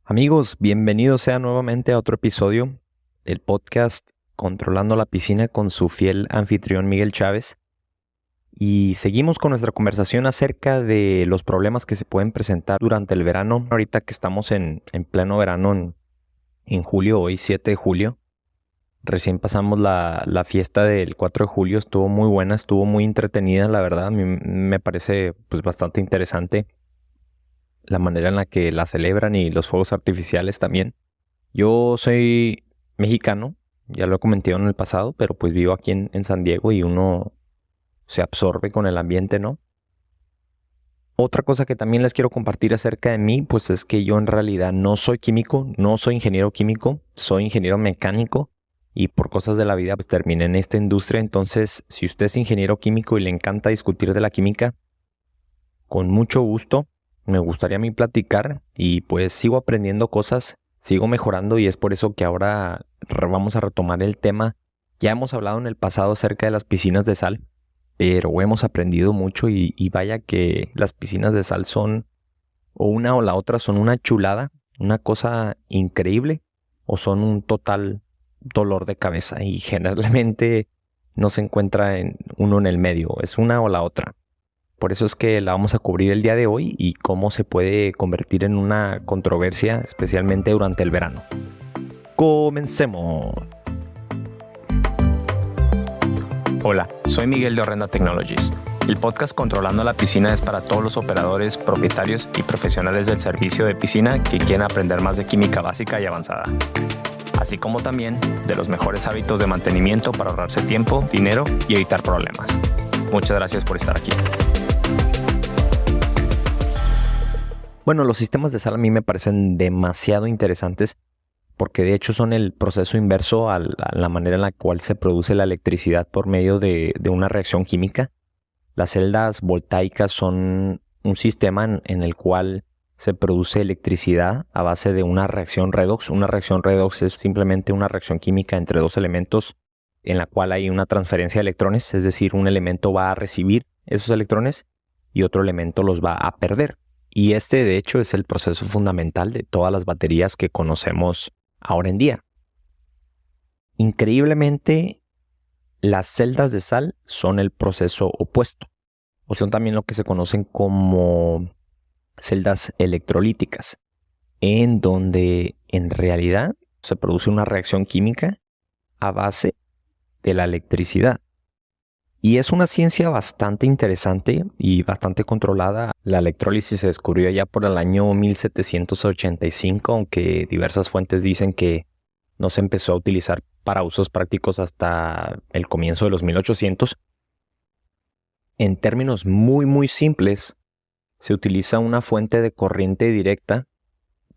Amigos, bienvenidos sean nuevamente a otro episodio del podcast Controlando la Piscina con su fiel anfitrión Miguel Chávez. Y seguimos con nuestra conversación acerca de los problemas que se pueden presentar durante el verano. Ahorita que estamos en pleno verano en julio, hoy 7 de julio. Recién pasamos la fiesta del 4 de julio, estuvo muy buena, estuvo muy entretenida, la verdad. A mí me parece pues bastante interesante la manera en la que la celebran y los fuegos artificiales también. Yo soy mexicano, ya lo he comentado en el pasado, pero pues vivo aquí en San Diego y uno se absorbe con el ambiente, ¿no? Otra cosa que también les quiero compartir acerca de mí, pues es que yo en realidad no soy químico, no soy ingeniero químico, soy ingeniero mecánico y por cosas de la vida pues terminé en esta industria. Entonces, si usted es ingeniero químico y le encanta discutir de la química, con mucho gusto me gustaría a mí platicar y pues sigo aprendiendo cosas, sigo mejorando y es por eso que ahora vamos a retomar el tema. Ya hemos hablado en el pasado acerca de las piscinas de sal, pero hemos aprendido mucho y vaya que las piscinas de sal son, o una o la otra son una chulada, una cosa increíble, o son un total dolor de cabeza y generalmente no se encuentra uno en el medio, es una o la otra. Por eso es que la vamos a cubrir el día de hoy y cómo se puede convertir en una controversia, especialmente durante el verano. ¡Comencemos! Hola, soy Miguel de Orrenda Technologies. El podcast Controlando la Piscina es para todos los operadores, propietarios y profesionales del servicio de piscina que quieren aprender más de química básica y avanzada, así como también de los mejores hábitos de mantenimiento para ahorrarse tiempo, dinero y evitar problemas. Muchas gracias por estar aquí. Bueno, los sistemas de sal a mí me parecen demasiado interesantes porque de hecho son el proceso inverso a la manera en la cual se produce la electricidad por medio de una reacción química. Las celdas voltaicas son un sistema en el cual se produce electricidad a base de una reacción redox. Una reacción redox es simplemente una reacción química entre dos elementos en la cual hay una transferencia de electrones, es decir, un elemento va a recibir esos electrones y otro elemento los va a perder. Y este, de hecho, es el proceso fundamental de todas las baterías que conocemos ahora en día. Increíblemente, las celdas de sal son el proceso opuesto, o son también lo que se conocen como celdas electrolíticas, en donde en realidad se produce una reacción química a base de la electricidad. Y es una ciencia bastante interesante y bastante controlada. La electrólisis se descubrió ya por el año 1785, aunque diversas fuentes dicen que no se empezó a utilizar para usos prácticos hasta el comienzo de los 1800. En términos muy simples, se utiliza una fuente de corriente directa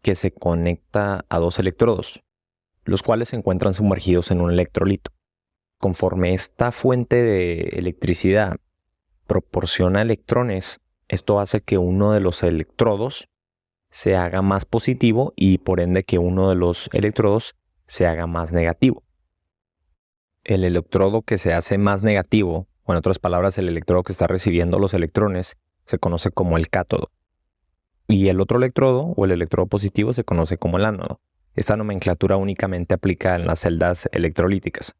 que se conecta a dos electrodos, los cuales se encuentran sumergidos en un electrolito. Conforme esta fuente de electricidad proporciona electrones, esto hace que uno de los electrodos se haga más positivo y por ende que uno de los electrodos se haga más negativo. El electrodo que se hace más negativo, o en otras palabras, el electrodo que está recibiendo los electrones, se conoce como el cátodo. Y el otro electrodo, o el electrodo positivo, se conoce como el ánodo. Esta nomenclatura únicamente aplica en las celdas electrolíticas.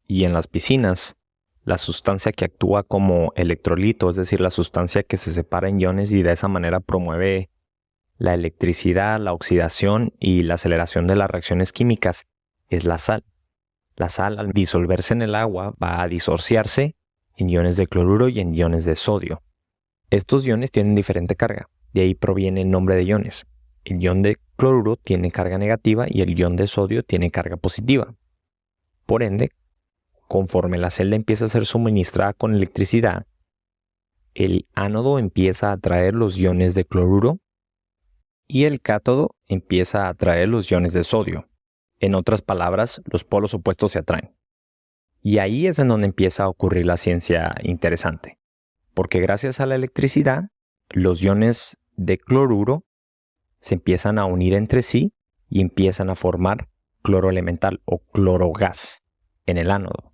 Y en las piscinas, la sustancia que actúa como electrolito, es decir, la sustancia que se separa en iones y de esa manera promueve la electricidad, la oxidación y la aceleración de las reacciones químicas, es la sal. La sal, al disolverse en el agua, va a disociarse en iones de cloruro y en iones de sodio. Estos iones tienen diferente carga, de ahí proviene el nombre de iones. El ion de cloruro tiene carga negativa y el ion de sodio tiene carga positiva. Por ende, conforme la celda empieza a ser suministrada con electricidad, el ánodo empieza a atraer los iones de cloruro y el cátodo empieza a atraer los iones de sodio. En otras palabras, los polos opuestos se atraen. Y ahí es en donde empieza a ocurrir la ciencia interesante, porque gracias a la electricidad, los iones de cloruro se empiezan a unir entre sí y empiezan a formar cloro elemental o clorogas en el ánodo.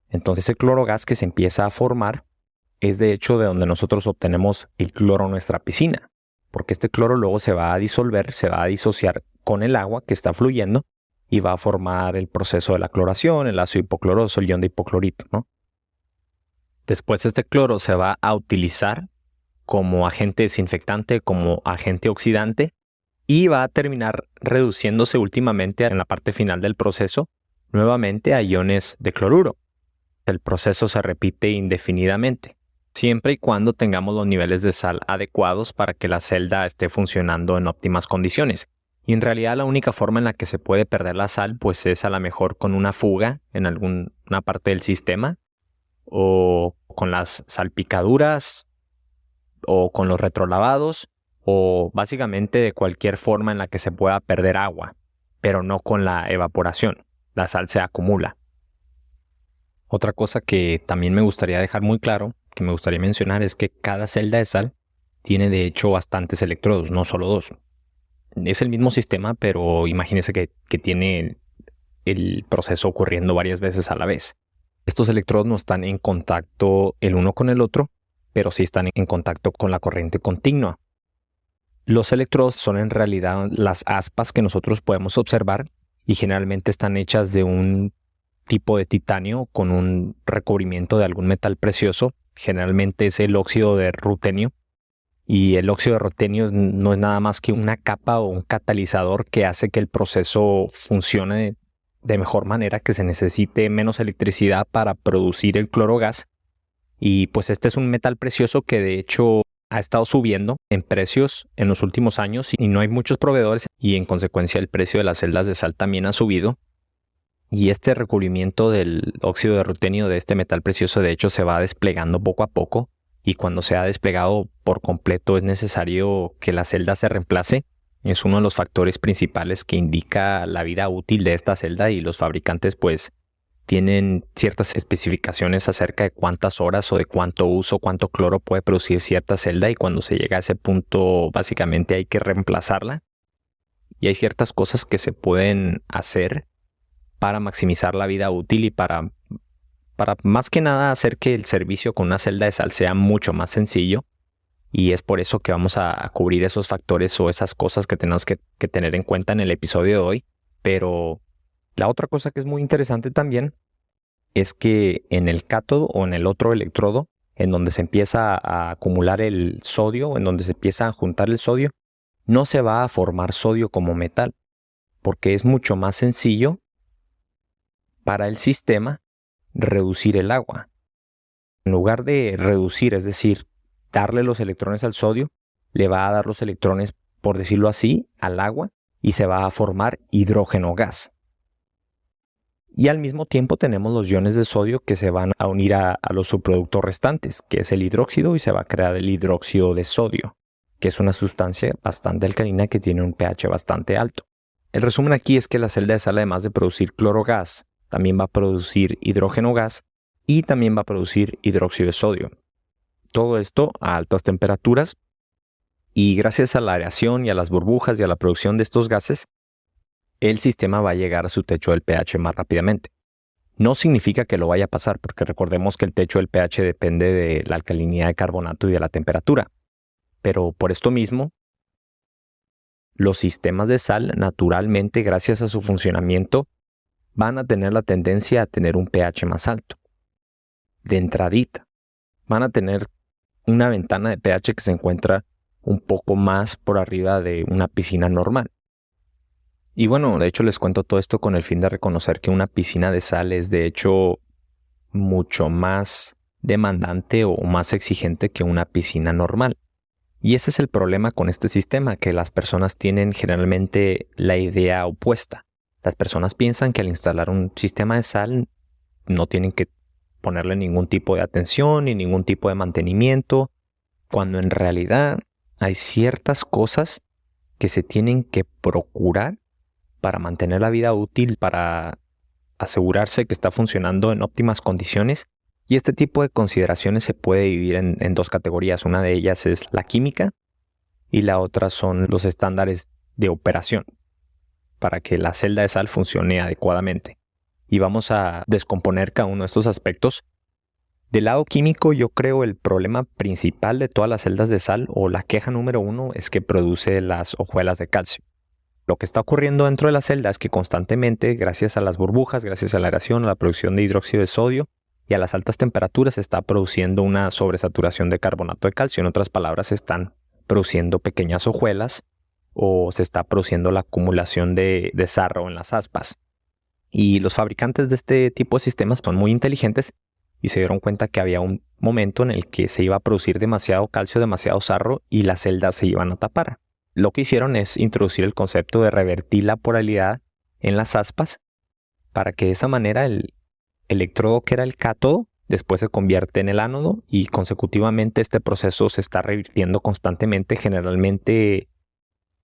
Entonces ese clorogas que se empieza a formar es de hecho de donde nosotros obtenemos el cloro en nuestra piscina. porque este cloro luego se va a disolver, se va a disociar con el agua que está fluyendo y va a formar el proceso de la cloración, el ácido hipocloroso, el ion de hipoclorito, ¿no? Después este cloro se va a utilizar como agente desinfectante, como agente oxidante, y va a terminar reduciéndose últimamente en la parte final del proceso nuevamente a iones de cloruro. El proceso se repite indefinidamente, siempre y cuando tengamos los niveles de sal adecuados para que la celda esté funcionando en óptimas condiciones. Y en realidad la única forma en la que se puede perder la sal pues es a lo mejor con una fuga en alguna parte del sistema, o con las salpicaduras, o con los retrolavados, o básicamente de cualquier forma en la que se pueda perder agua, pero no con la evaporación. La sal se acumula. Otra cosa que también me gustaría dejar muy claro, que me gustaría mencionar, es que cada celda de sal tiene de hecho bastantes electrodos, no solo 2. Es el mismo sistema, pero imagínense que tiene el proceso ocurriendo varias veces a la vez. Estos electrodos no están en contacto el uno con el otro, pero sí están en contacto con la corriente continua. Los electrodos son en realidad las aspas que nosotros podemos observar y generalmente están hechas de un tipo de titanio con un recubrimiento de algún metal precioso. Generalmente es el óxido de rutenio. Y el óxido de rutenio no es nada más que una capa o un catalizador que hace que el proceso funcione de mejor manera, que se necesite menos electricidad para producir el clorogas. Y pues este es un metal precioso que de hecho ha estado subiendo en precios en los últimos años y no hay muchos proveedores, y en consecuencia el precio de las celdas de sal también ha subido. Y este recubrimiento del óxido de rutenio de este metal precioso de hecho se va desplegando poco a poco, y cuando se ha desplegado por completo es necesario que la celda se reemplace. Es uno de los factores principales que indica la vida útil de esta celda, y los fabricantes pues tienen ciertas especificaciones acerca de cuántas horas o de cuánto uso, cuánto cloro puede producir cierta celda, y cuando se llega a ese punto básicamente hay que reemplazarla. Y hay ciertas cosas que se pueden hacer para maximizar la vida útil y para más que nada hacer que el servicio con una celda de sal sea mucho más sencillo. Y es por eso que vamos a cubrir esos factores o esas cosas que tenemos que tener en cuenta en el episodio de hoy. Pero la otra cosa que es muy interesante también es que en el cátodo o en el otro electrodo, en donde se empieza a acumular el sodio, en donde se empieza a juntar el sodio, no se va a formar sodio como metal, porque es mucho más sencillo para el sistema reducir el agua. En lugar de reducir, es decir, darle los electrones al sodio, le va a dar los electrones, por decirlo así, al agua, y se va a formar hidrógeno gas. Y al mismo tiempo tenemos los iones de sodio que se van a unir a los subproductos restantes, que es el hidróxido, y se va a crear el hidróxido de sodio, que es una sustancia bastante alcalina que tiene un pH bastante alto. El resumen aquí es que la celda de sal, además de producir clorogas, también va a producir hidrógeno gas y también va a producir hidróxido de sodio. Todo esto a altas temperaturas, y gracias a la aireación y a las burbujas y a la producción de estos gases, el sistema va a llegar a su techo del pH más rápidamente. No significa que lo vaya a pasar, porque recordemos que el techo del pH depende de la alcalinidad de carbonato y de la temperatura. Pero por esto mismo, los sistemas de sal, naturalmente, gracias a su funcionamiento, van a tener la tendencia a tener un pH más alto. De entradita, van a tener una ventana de pH que se encuentra un poco más por arriba de una piscina normal. Y bueno, de hecho les cuento todo esto con el fin de reconocer que una piscina de sal es de hecho mucho más demandante o más exigente que una piscina normal. Y ese es el problema con este sistema, que las personas tienen generalmente la idea opuesta. Las personas piensan que al instalar un sistema de sal no tienen que ponerle ningún tipo de atención ni ningún tipo de mantenimiento, cuando en realidad hay ciertas cosas que se tienen que procurar para mantener la vida útil, para asegurarse que está funcionando en óptimas condiciones. Y este tipo de consideraciones se puede dividir en dos categorías. Una de ellas es la química y la otra son los estándares de operación para que la celda de sal funcione adecuadamente. Y vamos a descomponer cada uno de estos aspectos Del lado químico, yo creo el problema principal de todas las celdas de sal, o la queja número 1, es que produce las hojuelas de calcio. Lo que está ocurriendo dentro de la celda es que constantemente, gracias a las burbujas, gracias a la aeración, a la producción de hidróxido de sodio y a las altas temperaturas, se está produciendo una sobresaturación de carbonato de calcio. En otras palabras, se están produciendo pequeñas hojuelas o se está produciendo la acumulación de sarro en las aspas. Y los fabricantes de este tipo de sistemas son muy inteligentes y se dieron cuenta que había un momento en el que se iba a producir demasiado calcio, demasiado sarro y las celdas se iban a tapar. Lo que hicieron es introducir el concepto de revertir la polaridad en las aspas para que de esa manera el electrodo que era el cátodo después se convierte en el ánodo y consecutivamente este proceso se está revirtiendo constantemente. Generalmente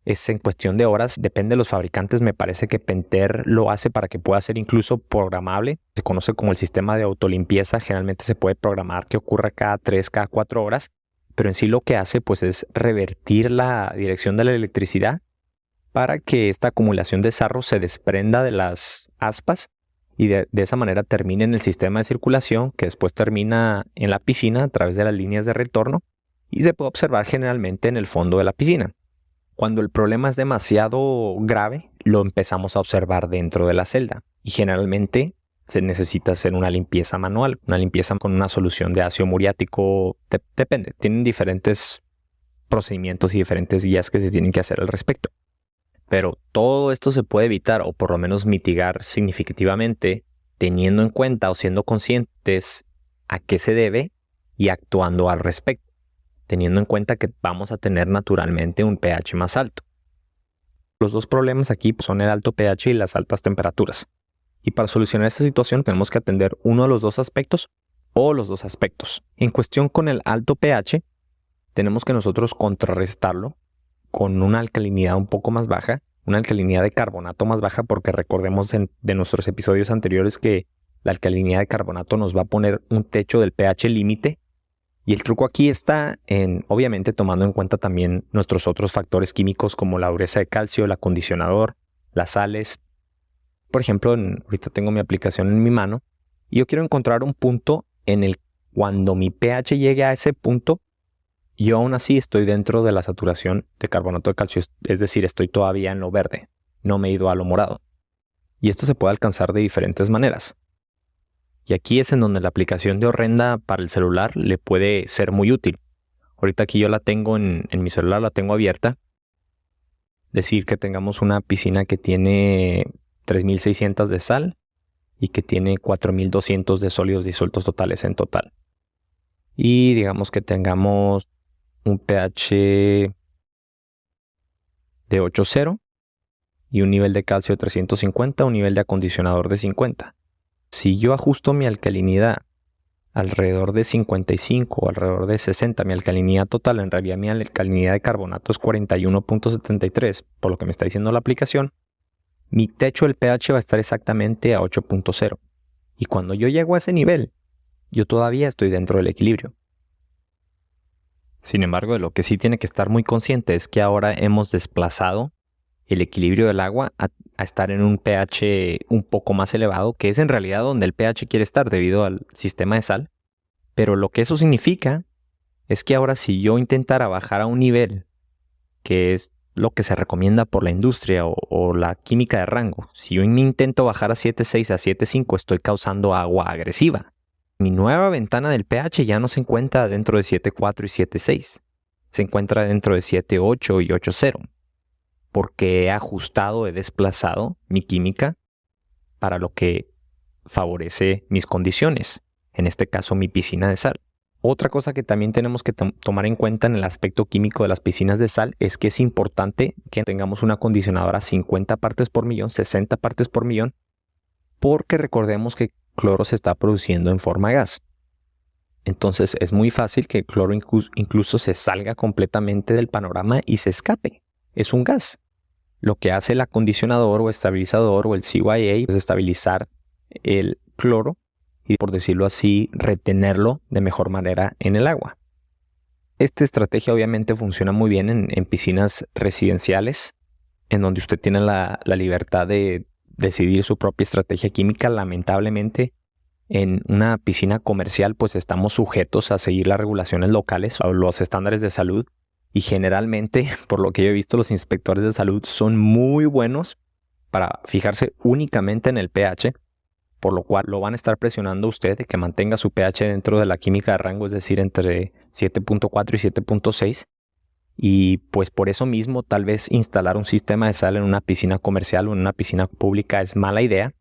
es en cuestión de horas, depende de los fabricantes. Me parece que Pentair lo hace para que pueda ser incluso programable. Se conoce como el sistema de autolimpieza. Generalmente se puede programar que ocurra cada 3, cada 4 horas. Pero en sí lo que hace pues es revertir la dirección de la electricidad para que esta acumulación de sarro se desprenda de las aspas y de esa manera termine en el sistema de circulación, que después termina en la piscina a través de las líneas de retorno y se puede observar generalmente en el fondo de la piscina. Cuando el problema es demasiado grave, lo empezamos a observar dentro de la celda y generalmente se necesita hacer una limpieza manual, una limpieza con una solución de ácido muriático. Depende, tienen diferentes procedimientos y diferentes guías que se tienen que hacer al respecto. Pero todo esto se puede evitar o por lo menos mitigar significativamente teniendo en cuenta o siendo conscientes a qué se debe y actuando al respecto, teniendo en cuenta que vamos a tener naturalmente un pH más alto. Los dos problemas aquí son el alto pH y las altas temperaturas. Y para solucionar esta situación tenemos que atender uno de los dos aspectos o los dos aspectos. En cuestión con el alto pH, tenemos que nosotros contrarrestarlo con una alcalinidad un poco más baja, una alcalinidad de carbonato más baja, porque recordemos de nuestros episodios anteriores que la alcalinidad de carbonato nos va a poner un techo del pH límite. Y el truco aquí está en, obviamente, tomando en cuenta también nuestros otros factores químicos como la dureza de calcio, el acondicionador, las sales. Por ejemplo, ahorita tengo mi aplicación en mi mano y yo quiero encontrar un punto en el cuando mi pH llegue a ese punto, yo aún así estoy dentro de la saturación de carbonato de calcio, es decir, estoy todavía en lo verde, no me he ido a lo morado. Y esto se puede alcanzar de diferentes maneras. Y aquí es en donde la aplicación de Horrenda para el celular le puede ser muy útil. Ahorita aquí yo la tengo en mi celular, la tengo abierta. Decir que tengamos una piscina que tiene 3600 de sal y que tiene 4200 de sólidos disueltos totales en total. Y digamos que tengamos un pH de 8.0 y un nivel de calcio de 350, un nivel de acondicionador de 50. Si yo ajusto mi alcalinidad alrededor de 55 o alrededor de 60, mi alcalinidad total, en realidad mi alcalinidad de carbonato es 41.73, por lo que me está diciendo la aplicación, mi techo del pH va a estar exactamente a 8.0. Y cuando yo llego a ese nivel, yo todavía estoy dentro del equilibrio. Sin embargo, de lo que sí tiene que estar muy consciente es que ahora hemos desplazado el equilibrio del agua a estar en un pH un poco más elevado, que es en realidad donde el pH quiere estar debido al sistema de sal. Pero lo que eso significa es que ahora si yo intentara bajar a un nivel, que es lo que se recomienda por la industria o la química de rango, si yo me intento bajar a 7.6, a 7.5, estoy causando agua agresiva. Mi nueva ventana del pH ya no se encuentra dentro de 7.4 y 7.6. Se encuentra dentro de 7.8 y 8.0. Porque he ajustado, he desplazado mi química para lo que favorece mis condiciones. En este caso, mi piscina de sal. Otra cosa que también tenemos que tomar en cuenta en el aspecto químico de las piscinas de sal es que es importante que tengamos un acondicionador a 50 partes por millón, 60 partes por millón, porque recordemos que cloro se está produciendo en forma gas. Entonces es muy fácil que el cloro incluso se salga completamente del panorama y se escape. Es un gas. Lo que hace el acondicionador o estabilizador o el CYA es estabilizar el cloro y, por decirlo así, retenerlo de mejor manera en el agua. Esta estrategia obviamente funciona muy bien en piscinas residenciales, en donde usted tiene la libertad de decidir su propia estrategia química. Lamentablemente, En una piscina comercial, pues estamos sujetos a seguir las regulaciones locales o los estándares de salud. Y generalmente, por lo que yo he visto, los inspectores de salud son muy buenos para fijarse únicamente en el pH, por lo cual lo van a estar presionando a usted de que mantenga su pH dentro de la química de rango, es decir, entre 7.4 y 7.6. Y pues por eso mismo, tal vez instalar un sistema de sal en una piscina comercial o en una piscina pública es mala idea,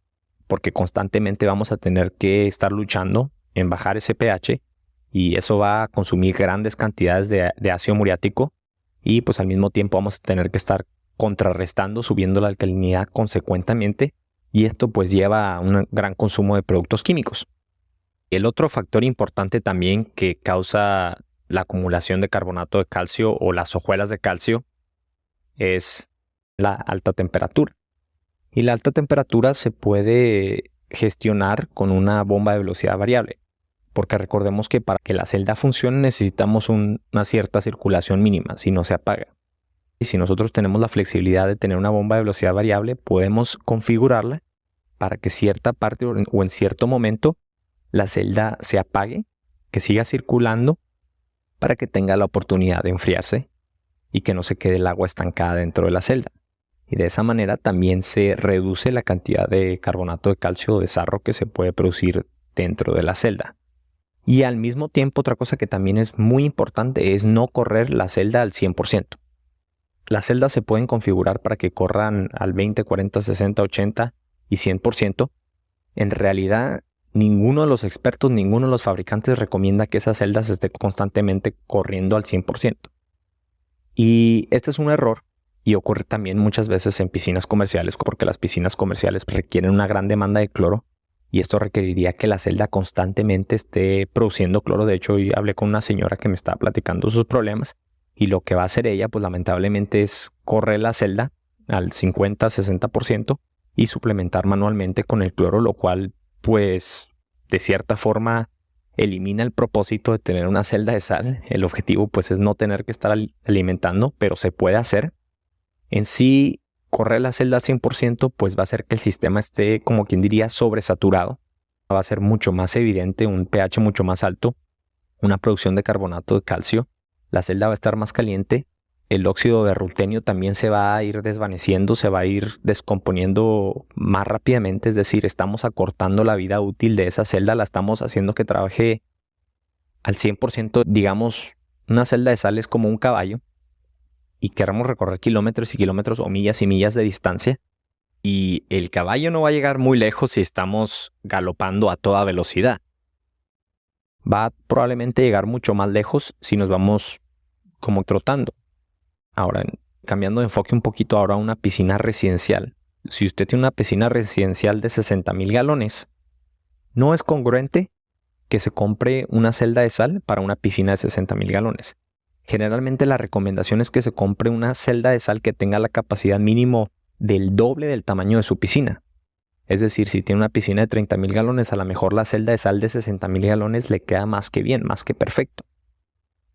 porque constantemente vamos a tener que estar luchando en bajar ese pH y eso va a consumir grandes cantidades de ácido muriático y pues al mismo tiempo vamos a tener que estar contrarrestando, subiendo la alcalinidad consecuentemente y esto pues lleva a un gran consumo de productos químicos. El otro factor importante también que causa la acumulación de carbonato de calcio o las hojuelas de calcio es la alta temperatura. Y la alta temperatura se puede gestionar con una bomba de velocidad variable, porque recordemos que para que la celda funcione necesitamos una cierta circulación mínima, si no se apaga. Y si nosotros tenemos la flexibilidad de tener una bomba de velocidad variable, podemos configurarla para que cierta parte o en cierto momento la celda se apague, que siga circulando, para que tenga la oportunidad de enfriarse y que no se quede el agua estancada dentro de la celda. Y de esa manera también se reduce la cantidad de carbonato de calcio o de sarro que se puede producir dentro de la celda. Y al mismo tiempo, otra cosa que también es muy importante es no correr la celda al 100%. Las celdas se pueden configurar para que corran al 20, 40, 60, 80 y 100%. En realidad, ninguno de los expertos, ninguno de los fabricantes recomienda que esa celda se esté constantemente corriendo al 100%. Y este es un error. Y ocurre también muchas veces en piscinas comerciales, porque las piscinas comerciales requieren una gran demanda de cloro y esto requeriría que la celda constantemente esté produciendo cloro. De hecho, hoy hablé con una señora que me estaba platicando sus problemas y lo que va a hacer ella, pues lamentablemente es correr la celda al 50-60% y suplementar manualmente con el cloro, lo cual pues de cierta forma elimina el propósito de tener una celda de sal. El objetivo pues es no tener que estar alimentando, pero se puede hacer. En sí, correr la celda al 100% pues va a hacer que el sistema esté, como quien diría, sobresaturado. Va a ser mucho más evidente un pH mucho más alto, una producción de carbonato de calcio. La celda va a estar más caliente. El óxido de rutenio también se va a ir desvaneciendo, se va a ir descomponiendo más rápidamente. Es decir, estamos acortando la vida útil de esa celda, la estamos haciendo que trabaje al 100%. Digamos, una celda de sal es como un caballo y queremos recorrer kilómetros y kilómetros o millas y millas de distancia y el caballo no va a llegar muy lejos si estamos galopando a toda velocidad. Va probablemente llegar mucho más lejos si nos vamos como trotando. Ahora, cambiando de enfoque un poquito ahora a una piscina residencial. Si usted tiene una piscina residencial de 60,000 galones, no es congruente que se compre una celda de sal para una piscina de 60,000 galones. Generalmente la recomendación es que se compre una celda de sal que tenga la capacidad mínimo del doble del tamaño de su piscina. Es decir, si tiene una piscina de 30,000 galones, a lo mejor la celda de sal de 60,000 galones le queda más que bien, más que perfecto.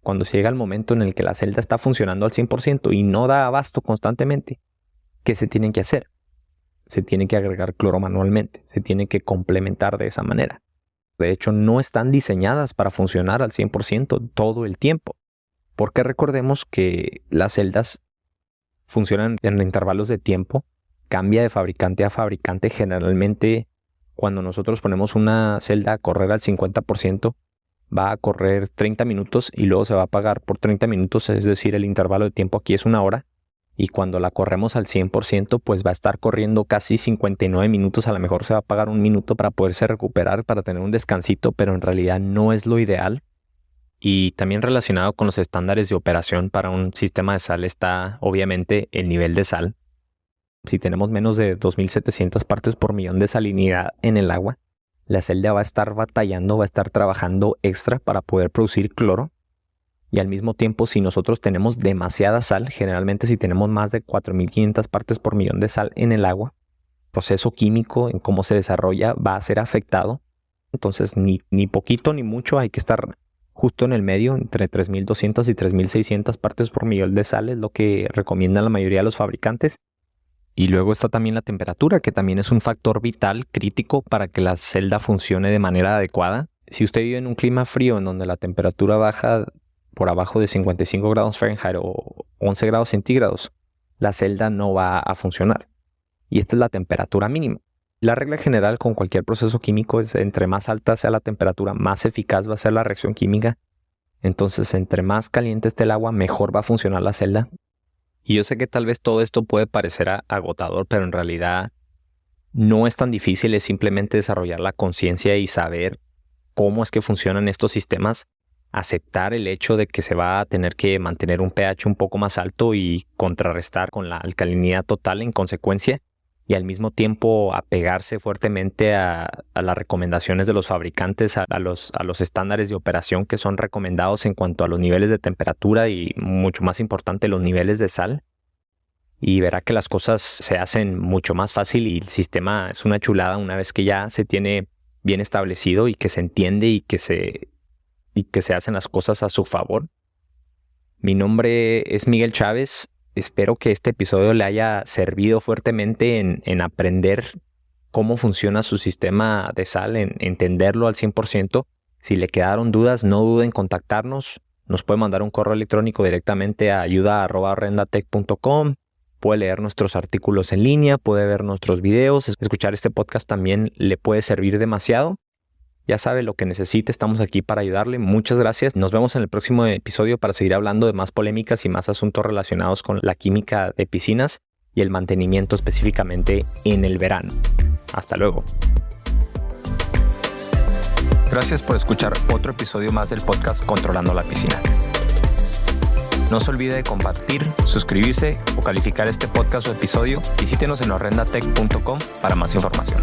Cuando se llega el momento en el que la celda está funcionando al 100% y no da abasto constantemente, ¿qué se tiene que hacer? Se tiene que agregar cloro manualmente, se tiene que complementar de esa manera. De hecho, no están diseñadas para funcionar al 100% todo el tiempo. Porque recordemos que las celdas funcionan en intervalos de tiempo, cambia de fabricante a fabricante. Generalmente, cuando nosotros ponemos una celda a correr al 50%, va a correr 30 minutos y luego se va a apagar por 30 minutos, es decir, el intervalo de tiempo aquí es 1 hora. Y cuando la corremos al 100%, pues va a estar corriendo casi 59 minutos. A lo mejor se va a apagar 1 minuto para poderse recuperar, para tener un descansito, pero en realidad no es lo ideal. Y también relacionado con los estándares de operación para un sistema de sal está obviamente el nivel de sal. Si tenemos menos de 2.700 partes por millón de salinidad en el agua, la celda va a estar batallando, va a estar trabajando extra para poder producir cloro. Y al mismo tiempo, si nosotros tenemos demasiada sal, generalmente si tenemos más de 4.500 partes por millón de sal en el agua, el proceso químico en cómo se desarrolla va a ser afectado. Entonces ni poquito ni mucho, hay que estar justo en el medio, entre 3.200 y 3.600 partes por millón de sal es lo que recomiendan la mayoría de los fabricantes. Y luego está también la temperatura, que también es un factor vital, crítico para que la celda funcione de manera adecuada. Si usted vive en un clima frío en donde la temperatura baja por abajo de 55 grados Fahrenheit o 11 grados centígrados, la celda no va a funcionar. Y esta es la temperatura mínima. La regla general con cualquier proceso químico es entre más alta sea la temperatura, más eficaz va a ser la reacción química. Entonces, entre más caliente esté el agua, mejor va a funcionar la celda. Y yo sé que tal vez todo esto puede parecer agotador, pero en realidad no es tan difícil, es simplemente desarrollar la conciencia y saber cómo es que funcionan estos sistemas, aceptar el hecho de que se va a tener que mantener un pH un poco más alto y contrarrestar con la alcalinidad total en consecuencia, y al mismo tiempo apegarse fuertemente a las recomendaciones de los fabricantes, a los estándares de operación que son recomendados en cuanto a los niveles de temperatura y, mucho más importante, los niveles de sal. Y verá que las cosas se hacen mucho más fácil y el sistema es una chulada una vez que ya se tiene bien establecido y que se entiende y que se hacen las cosas a su favor. Mi nombre es Miguel Chávez. Espero que este episodio le haya servido fuertemente en aprender cómo funciona su sistema de sal, en entenderlo al 100%. Si le quedaron dudas, no duden en contactarnos. Nos puede mandar un correo electrónico directamente a ayuda@rendatech.com. Puede leer nuestros artículos en línea, puede ver nuestros videos. Escuchar este podcast también le puede servir demasiado. Ya sabe lo que necesite, estamos aquí para ayudarle. Muchas gracias. Nos vemos en el próximo episodio para seguir hablando de más polémicas y más asuntos relacionados con la química de piscinas y el mantenimiento específicamente en el verano. Hasta luego. Gracias por escuchar otro episodio más del podcast Controlando la Piscina. No se olvide de compartir, suscribirse o calificar este podcast o episodio. Visítenos en horrendatech.com para más información.